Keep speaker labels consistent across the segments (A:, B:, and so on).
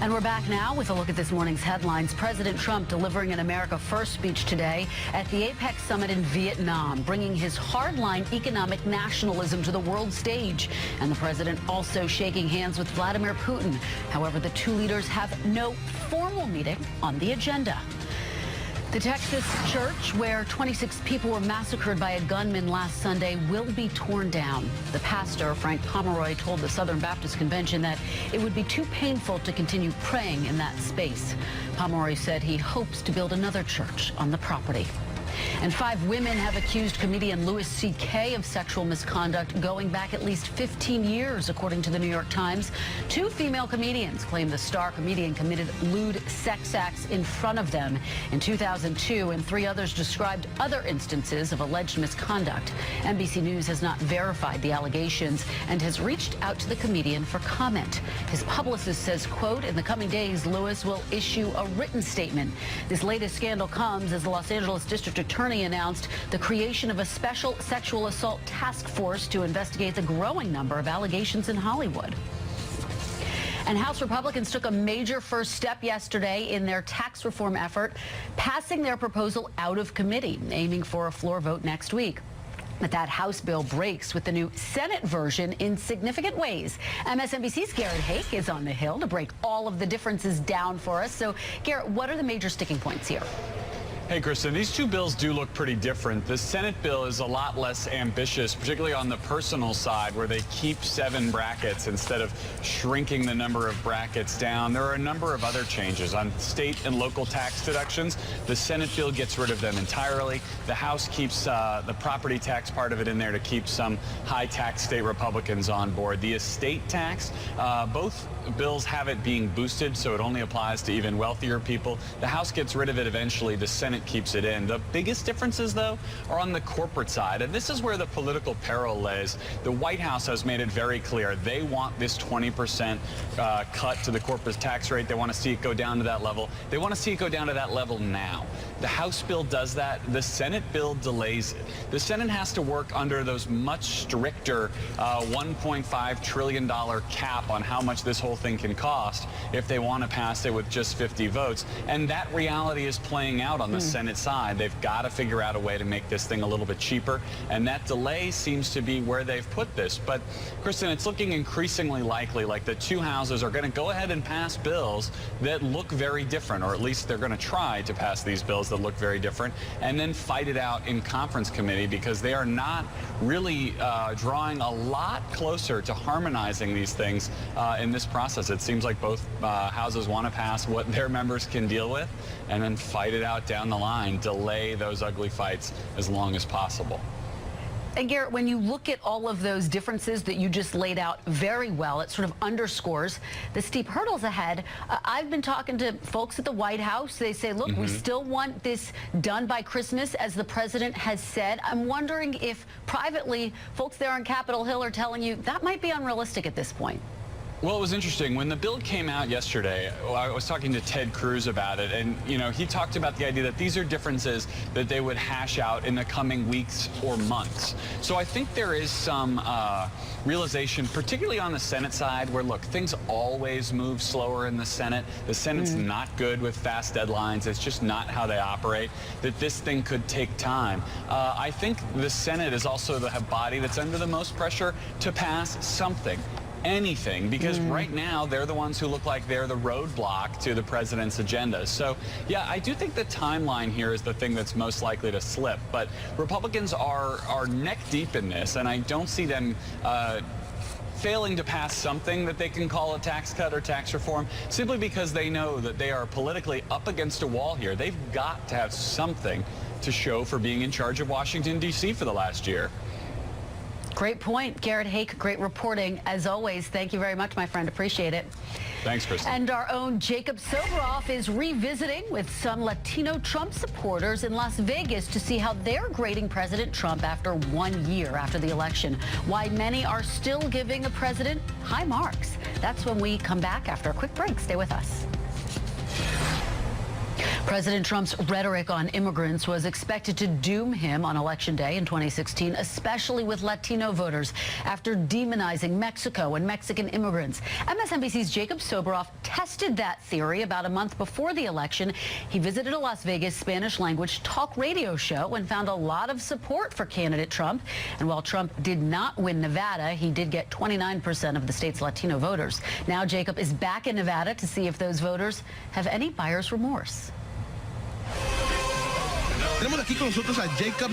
A: And we're back now with a look at this morning's headlines. President Trump delivering an America First speech today at the APEC summit in Vietnam, bringing his hardline economic nationalism to the world stage. And the president also shaking hands with Vladimir Putin. However, the two leaders have no formal meeting on the agenda. The Texas church where 26 people were massacred by a gunman last Sunday will be torn down. The pastor, Frank Pomeroy, told the Southern Baptist Convention that it would be too painful to continue praying in that space. Pomeroy said he hopes to build another church on the property. And 5 women have accused comedian Louis C.K. of sexual misconduct going back at least 15 years, according to the New York Times. 2 female comedians claim the star comedian committed lewd sex acts in front of them in 2002, and 3 others described other instances of alleged misconduct. NBC News has not verified the allegations and has reached out to the comedian for comment. His publicist says, quote, in the coming days, Louis will issue a written statement. This latest scandal comes as the Los Angeles District Attorney announced the creation of a special sexual assault task force to investigate the growing number of allegations in Hollywood. And House Republicans took a major first step yesterday in their tax reform effort, passing their proposal out of committee, aiming for a floor vote next week. But that House bill breaks with the new Senate version in significant ways. MSNBC's Garrett Hake is on the Hill to break all of the differences down for us. So, Garrett, what are the major sticking points here?
B: Hey, Kristen, these 2 bills do look pretty different. The Senate bill is a lot less ambitious, particularly on the personal side, where they keep 7 brackets instead of shrinking the number of brackets down. There are a number of other changes on state and local tax deductions. The Senate bill gets rid of them entirely. The House keeps the property tax part of it in there to keep some high tax state Republicans on board. The estate tax, both bills have it being boosted, so it only applies to even wealthier people. The House gets rid of it eventually. The Senate keeps it in. The biggest differences, though, are on the corporate side, and this is where the political peril lays. The White House has made it very clear they want this 20% cut to the corporate tax rate. They want to see it go down to that level. They want to see it go down to that level now. The House bill does that. The Senate bill delays it. The Senate has to work under those much stricter $1.5 trillion cap on how much this whole thing can cost if they want to pass it with just 50 votes. And that reality is playing out on the Senate side. They've got to figure out a way to make this thing a little bit cheaper, and that delay seems to be where they've put this. But, Kristen, it's looking increasingly likely like the 2 houses are going to go ahead and pass bills that look very different, or at least they're going to try to pass these bills that look very different, and then fight it out in conference committee, because they are not really drawing a lot closer to harmonizing these things in this process. It seems like both houses want to pass what their members can deal with and then fight it out down the line, delay those ugly fights as long as possible.
A: And Garrett, when you look at all of those differences that you just laid out very well, it sort of underscores the steep hurdles ahead. I've been talking to folks at the White House. They say, look, we still want this done by Christmas, as the president has said. I'm wondering if privately folks there on Capitol Hill are telling you that might be unrealistic at this point.
B: Well, it was interesting. When the bill came out yesterday, I was talking to Ted Cruz about it, and, you know, he talked about the idea that these are differences that they would hash out in the coming weeks or months. So I think there is some realization, particularly on the Senate side, where, look, things always move slower in the Senate. The Senate's not good with fast deadlines. It's just not how they operate, that this thing could take time. I think the Senate is also the body that's under the most pressure to pass something. Anything, because right now they're the ones who look like they're the roadblock to the president's agenda. So, yeah, I do think the timeline here is the thing that's most likely to slip. But Republicans are neck deep in this, and I don't see them failing to pass something that they can call a tax cut or tax reform, simply because they know that they are politically up against a wall here. They've got to have something to show for being in charge of Washington, D.C. for the last year.
A: Great point. Garrett Hake, great reporting. As always, thank you very much, my friend. Appreciate it.
B: Thanks, Kristen.
A: And our own Jacob Soboroff is revisiting with some Latino Trump supporters in Las Vegas to see how they're grading President Trump after 1 year after the election. Why many are still giving the president high marks. That's when we come back after a quick break. Stay with us. President Trump's rhetoric on immigrants was expected to doom him on Election Day in 2016, especially with Latino voters, after demonizing Mexico and Mexican immigrants. MSNBC's Jacob Soboroff tested that theory about a month before the election. He visited a Las Vegas Spanish-language talk radio show and found a lot of support for candidate Trump. And while Trump did not win Nevada, he did get 29% of the state's Latino voters. Now Jacob is back in Nevada to see if those voters have any buyer's remorse.
C: Tenemos aquí con nosotros a Jacob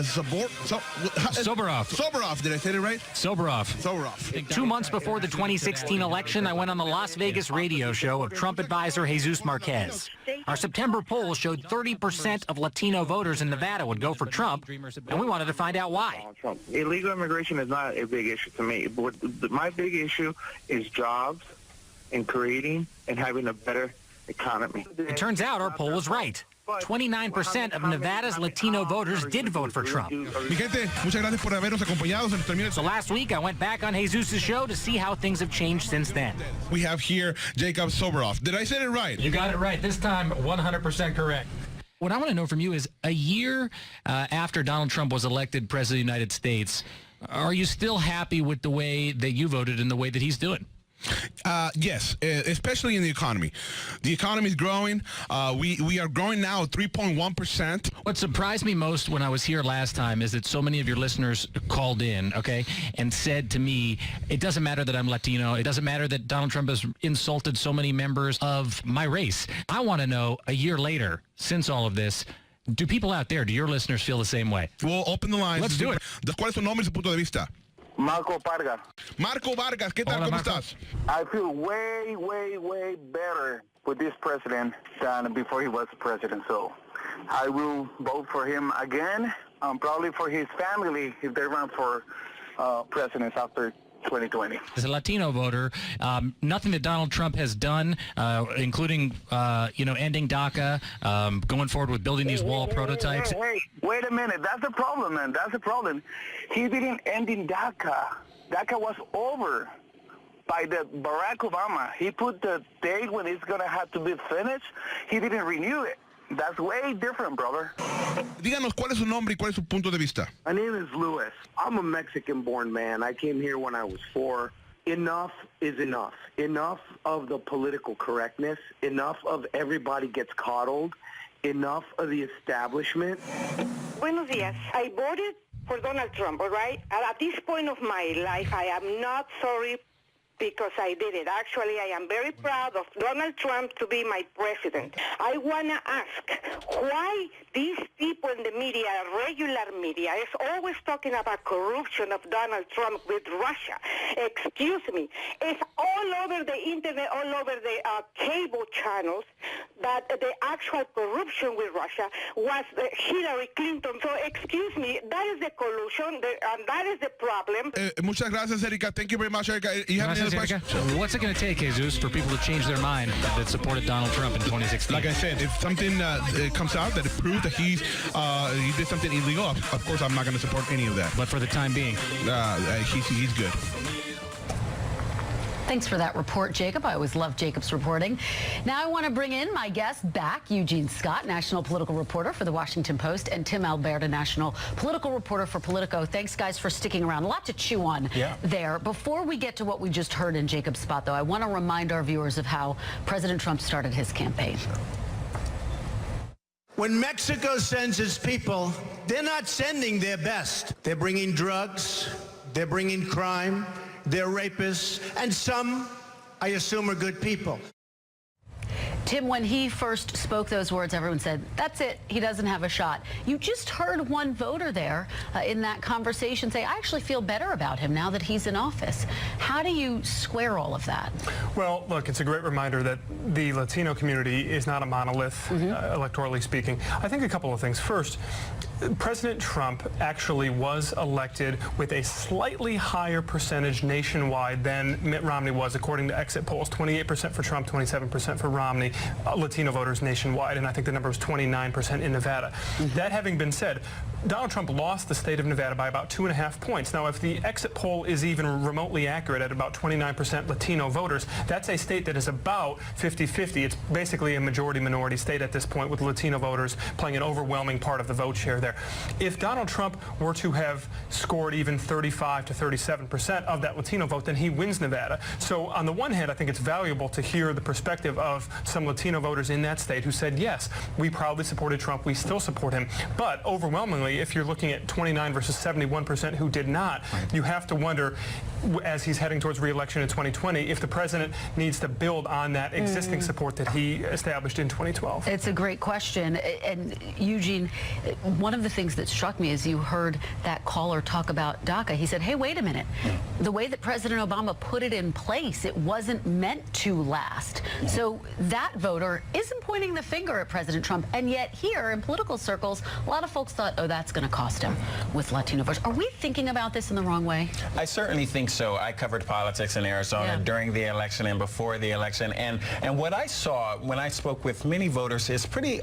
D: Soboroff.
C: Soboroff, did I say it right?
D: Soboroff. 2 months before the 2016 election, I went on the Las Vegas radio show of Trump advisor Jesus Marquez. Our September poll showed 30% of Latino voters in Nevada would go for Trump, and we wanted to find out why.
E: Illegal immigration is not a big issue to me. But my big issue is jobs and creating and having a better economy.
D: It turns out our poll was right. 29% of Nevada's Latino voters did vote for Trump.
C: Mi gente, muchas gracias por habernos acompañado. Se nos termina.
D: So last week, I went back on Jesus' show to see how things have changed since then.
C: We have here Jacob Soboroff. Did I say it right?
F: You got it right. This time, 100% correct.
D: What I want to know from you is, a year after Donald Trump was elected President of the United States, are you still happy with the way that you voted and the way that he's doing?
C: Yes, especially in the economy. The economy is growing. We are growing now 3.1%.
D: What surprised me most when I was here last time is that so many of your listeners called in, okay, and said to me, it doesn't matter that I'm Latino. It doesn't matter that Donald Trump has insulted so many members of my race. I want to know, a year later, since all of this, do people out there, do your listeners feel the same way?
C: We'll open the lines.
D: Let's do it.
C: ¿Cuál es su nombre y su punto de vista?
E: Marco Parga.
C: Marco Vargas, ¿qué tal?
D: Hola,
C: ¿Cómo
D: Marco.
C: estás?
E: I feel way better with this president than before he was president. So I will vote for him again, probably for his family if they run for president after 2020.
D: As a Latino voter, nothing that Donald Trump has done, including, ending DACA, going forward with building these wall prototypes.
E: Hey, wait a minute. That's the problem, man. That's the problem. He didn't end in DACA. DACA was over by the Barack Obama. He put the date when it's going to have to be finished. He didn't renew it. That's way different, brother.
C: Díganos cuál es su nombre y cuál es su punto de vista.
G: My name is Louis. I'm a Mexican-born man. I came here when I was 4. Enough is enough. Enough of the political correctness. Enough of everybody gets coddled. Enough of the establishment.
H: Buenos días. I voted for Donald Trump, all right? At this point of my life, I am not sorry because I did it. Actually, I am very proud of Donald Trump to be my president. I want to ask why these people in the media, regular media, is always talking about corruption of Donald Trump with Russia. Excuse me. It's all over the internet, all over the cable channels that the actual corruption with Russia was Hillary Clinton. So excuse me, that is the collusion, and that is the problem.
C: Muchas gracias, Erika. Thank you very much, Erika. You have any other questions?
D: So what's it going to take, Jesus, for people to change their mind that supported Donald Trump in 2016?
C: Like I said, if something comes out that it proves that he did something illegal, of course I'm not going to support any of that.
D: But for the time being,
C: he's good.
A: Thanks for that report, Jacob. I always love Jacob's reporting. Now I want to bring in my guest back, Eugene Scott, national political reporter for The Washington Post, and Tim Alberta, national political reporter for Politico. Thanks, guys, for sticking around. A lot to chew on there. Before we get to what we just heard in Jacob's spot, though, I want to remind our viewers of how President Trump started his campaign.
I: When Mexico sends its people, they're not sending their best. They're bringing drugs, they're bringing crime, they're rapists, and some, I assume, are good people.
A: Tim, when he first spoke those words, everyone said, that's it, he doesn't have a shot. You just heard one voter there in that conversation say, I actually feel better about him now that he's in office. How do you square all of that?
F: Well, look, it's a great reminder that the Latino community is not a monolith, electorally speaking. I think a couple of things. First, President Trump actually was elected with a slightly higher percentage nationwide than Mitt Romney was, according to exit polls. 28% for Trump, 27% for Romney, Latino voters nationwide, and I think the number was 29% in Nevada. That having been said, Donald Trump lost the state of Nevada by about 2.5 points. Now, if the exit poll is even remotely accurate at about 29% Latino voters, that's a state that is about 50-50. It's basically a majority-minority state at this point, with Latino voters playing an overwhelming part of the vote share there. If Donald Trump were to have scored even 35 to 37% of that Latino vote, then he wins Nevada. So on the one hand, I think it's valuable to hear the perspective of some Latino voters in that state who said, yes, we proudly supported Trump, we still support him. But overwhelmingly, if you're looking at 29 versus 71% who did not, you have to wonder, as he's heading towards re-election in 2020, if the president needs to build on that existing support that he established in 2012.
A: It's a great question. And Eugene, one of the things that struck me is you heard that caller talk about DACA. He said, hey, wait a minute. The way that President Obama put it in place, it wasn't meant to last. So that voter isn't pointing the finger at President Trump. And yet here in political circles, a lot of folks thought, oh, that's going to cost him with Latino voters. Are we thinking about this in the wrong way?
J: I certainly think so. I covered politics in Arizona during the election and before the election. And what I saw when I spoke with many voters is pretty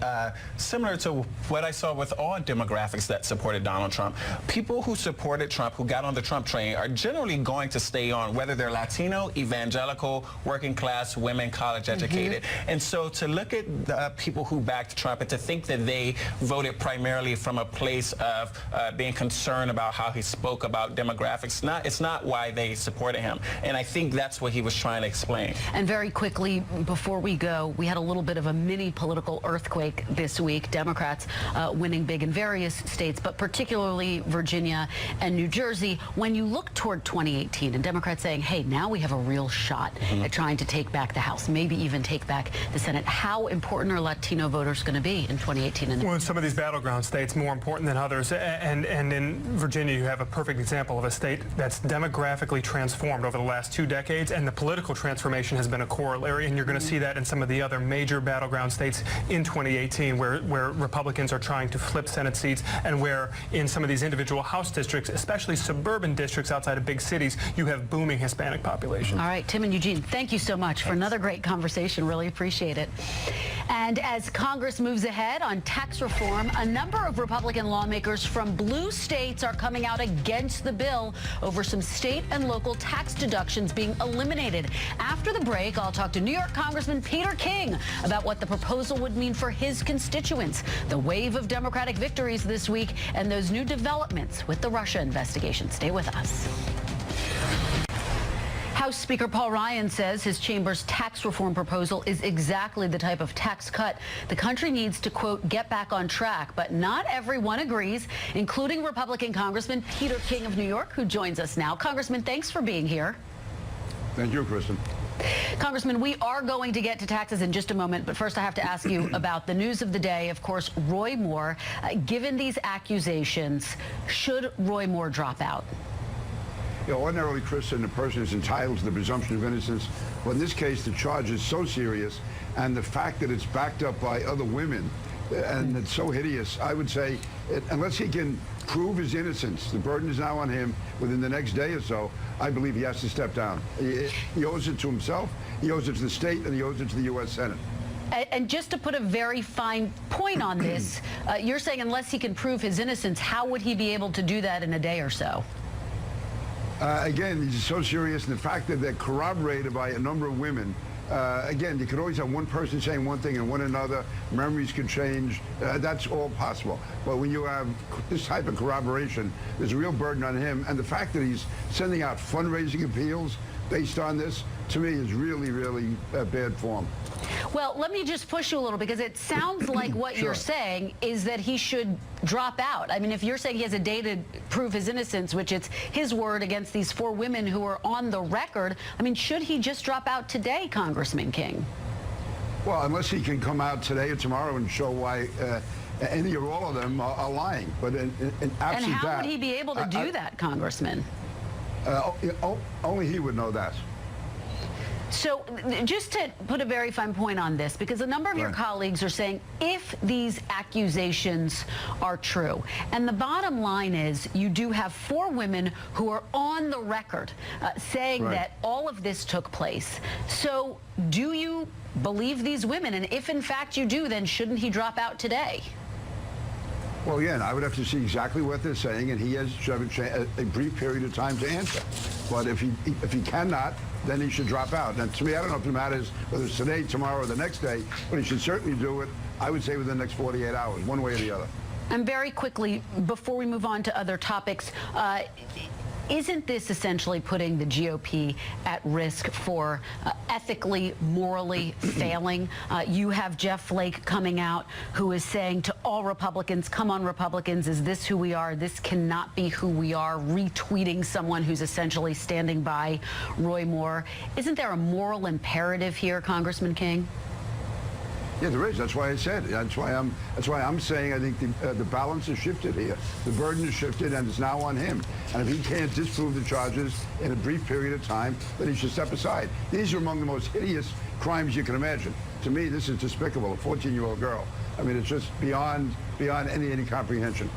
J: similar to what I saw with all demographics that supported Donald Trump. People who supported Trump, who got on the Trump train, are generally going to stay on, whether they're Latino, evangelical, working class, women, college educated. And so to look at the people who backed Trump and to think that they voted primarily from a place of being concerned about how he spoke about demographics, it's not why they supported him. And I think that's what he was trying to explain.
A: And very quickly, before we go, we had a little bit of a mini political earthquake this week. Democrats winning big in various states, but particularly Virginia and New Jersey. When you look toward 2018 and Democrats saying, hey, now we have a real shot at trying to take back the House, maybe even take back the Senate, how important are Latino voters going to be in 2018?
F: Well, in some of these battleground states, more important than others. And in Virginia, you have a perfect example of a state that's demographically transformed over the last 2 decades, and the political transformation has been a corollary. And you're going to see that in some of the other major battleground states in 2018, where Republicans are trying to flip Senate seats, and where in some of these individual House districts, especially suburban districts outside of big cities, you have booming Hispanic populations.
A: All right, Tim and Eugene, thank you so much for another great conversation. Really appreciate it. And as Congress moves ahead on tax reform, a number of Republican lawmakers from blue states are coming out against the bill over some state and local tax deductions being eliminated. After the break, I'll talk to New York Congressman Peter King about what the proposal would mean for his constituents, the wave of Democratic victories this week, and those new developments with the Russia investigation. Stay with us. House Speaker Paul Ryan says his chamber's tax reform proposal is exactly the type of tax cut the country needs to, quote, get back on track. But not everyone agrees, including Republican Congressman Peter King of New York, who joins us now. Congressman, thanks for being here.
K: Thank you, Kristen.
A: Congressman, we are going to get to taxes in just a moment, but first I have to ask you about the news of the day. Of course, Roy Moore. Given these accusations, should Roy Moore drop out?
K: You know, ordinarily, Kristen, the person is entitled to the presumption of innocence. But in this case, the charge is so serious, and the fact that it's backed up by other women, and it's so hideous, I would say, unless he can prove his innocence, the burden is now on him within the next day or so, I believe he has to step down. He owes it to himself, he owes it to the state, and he owes it to the U.S. Senate.
A: And just to put a very fine point on this, you're saying unless he can prove his innocence, how would he be able to do that in a day or so?
K: Again, these are so serious, and the fact that they're corroborated by a number of women. Again, you could always have one person saying one thing and one another. Memories could change. That's all possible. But when you have this type of corroboration, there's a real burden on him. And the fact that he's sending out fundraising appeals based on this, to me, is really, really bad form.
A: Well, let me just push you a little, because it sounds like what you're saying is that he should drop out. I mean, if you're saying he has a day to prove his innocence, which it's his word against these 4 women who are on the record, I mean, should he just drop out today, Congressman King?
K: Well, unless he can come out today or tomorrow and show why any or all of them are lying. But in
A: and how would he be able to do that, Congressman?
K: Only he would know that.
A: So just to put a very fine point on this, because a number of your colleagues are saying if these accusations are true, and the bottom line is you do have 4 women who are on the record saying that all of this took place. So do you believe these women? And if in fact you do, then shouldn't he drop out today?
K: Well, again, I would have to see exactly what they're saying, and he has a brief period of time to answer. But if he cannot, then he should drop out. And to me, I don't know if it matters whether it's today, tomorrow, or the next day, but he should certainly do it, I would say, within the next 48 hours, one way or the other.
A: And very quickly, before we move on to other topics, isn't this essentially putting the GOP at risk for ethically, morally failing? You have Jeff Flake coming out who is saying to all Republicans, come on, Republicans, is this who we are? This cannot be who we are, retweeting someone who's essentially standing by Roy Moore. Isn't there a moral imperative here, Congressman King?
K: Yeah, there is. That's why I said. That's why I'm saying I think the balance has shifted here. The burden has shifted, and it's now on him. And if he can't disprove the charges in a brief period of time, then he should step aside. These are among the most hideous crimes you can imagine. To me, this is despicable. A 14-year-old girl. I mean, it's just beyond any comprehension.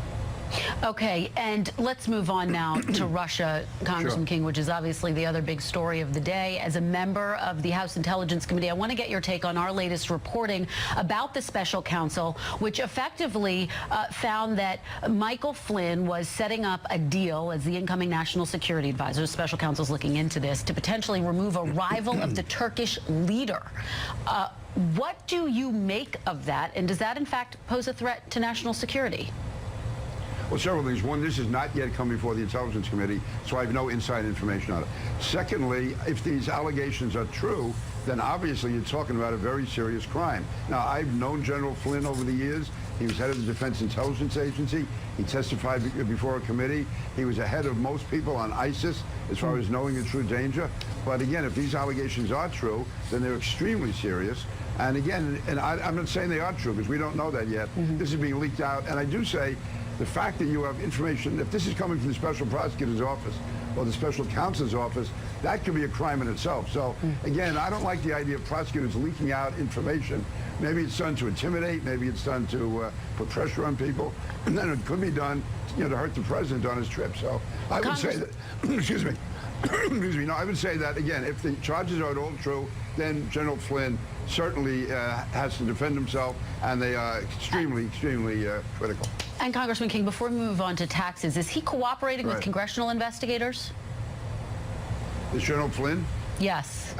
A: Okay, and let's move on now to Russia, Congressman King, which is obviously the other big story of the day. As a member of the House Intelligence Committee, I want to get your take on our latest reporting about the special counsel, which effectively found that Michael Flynn was setting up a deal as the incoming national security advisor. Special counsel's looking into this to potentially remove a rival of the Turkish leader. What do you make of that, and does that in fact pose a threat to national security?
K: Well, several things. One, this has not yet come before the Intelligence Committee, so I have no inside information on it. Secondly, if these allegations are true, then obviously you're talking about a very serious crime. Now, I've known General Flynn over the years. He was head of the Defense Intelligence Agency. He testified before a committee. He was ahead of most people on ISIS as far as knowing the true danger. But again, if these allegations are true, then they're extremely serious. And again, I'm not saying they are true because we don't know that yet. This is being leaked out. And I do say the fact that you have information, if this is coming from the special prosecutor's office or the special counsel's office, that could be a crime in itself. So again, I don't like the idea of prosecutors leaking out information. Maybe it's done to intimidate, maybe it's done to put pressure on people, and then it could be done, to hurt the president on his trip. So I would say that, excuse me, no, I would say that, again, if the charges are at all true, then General Flynn certainly has to defend himself, and they are extremely, extremely critical.
A: And Congressman King, before we move on to taxes, is he cooperating with congressional investigators?
K: Is General Flynn?
A: Yes.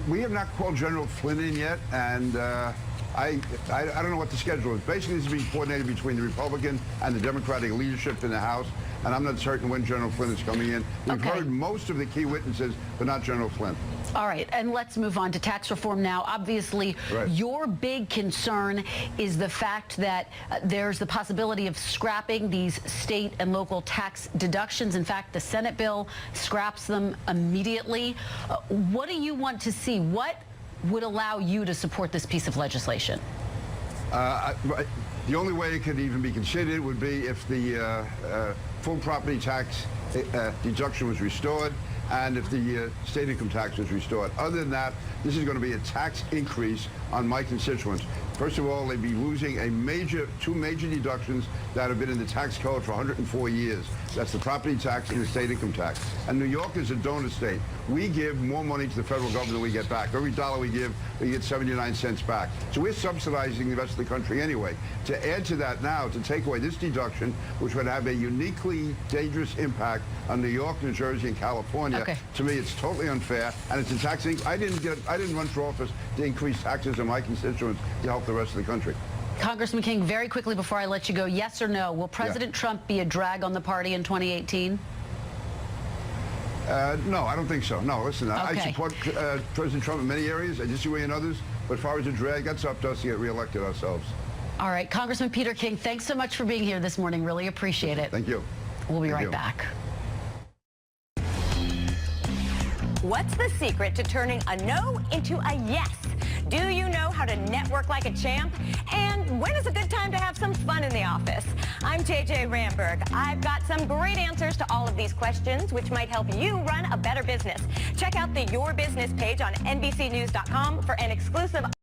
K: We have not called General Flynn in yet, and I don't know what the schedule is. Basically, this is being coordinated between the Republican and the Democratic leadership in the House, and I'm not certain when General Flynn is coming in. We've heard most of the key witnesses, but not General Flynn.
A: All right, and let's move on to tax reform now. Obviously, your big concern is the fact that there's the possibility of scrapping these state and local tax deductions. In fact, the Senate bill scraps them immediately. What do you want to see? What would allow you to support this piece of legislation?
K: The only way it could even be considered would be if the full property tax deduction was restored and if the state income tax was restored. Other than that, this is going to be a tax increase on my constituents. First of all, they'd be losing two major deductions that have been in the tax code for 104 years. That's the property tax and the state income tax. And New York is a donor state. We give more money to the federal government than we get back. Every dollar we give, we get 79 cents back. So we're subsidizing the rest of the country anyway. To add to that now, to take away this deduction, which would have a uniquely dangerous impact on New York, New Jersey, and California, to me, it's totally unfair. And it's a tax increase. I didn't run for office to increase taxes on my constituents to help the rest of the country.
A: Congressman King, very quickly before I let you go, yes or no, will President Trump be a drag on the party in 2018?
K: No, I don't think so. No, listen, I support President Trump in many areas. I disagree in others. But as far as a drag, that's up to us to get reelected ourselves.
A: All right, Congressman Peter King, thanks so much for being here this morning. Really appreciate it.
K: Thank you.
A: We'll be right back.
L: What's the secret to turning a no into a yes? Do you know how to network like a champ? And when is a good time to have some fun in the office? I'm JJ Ramberg. I've got some great answers to all of these questions, which might help you run a better business. Check out the Your Business page on NBCnews.com for an exclusive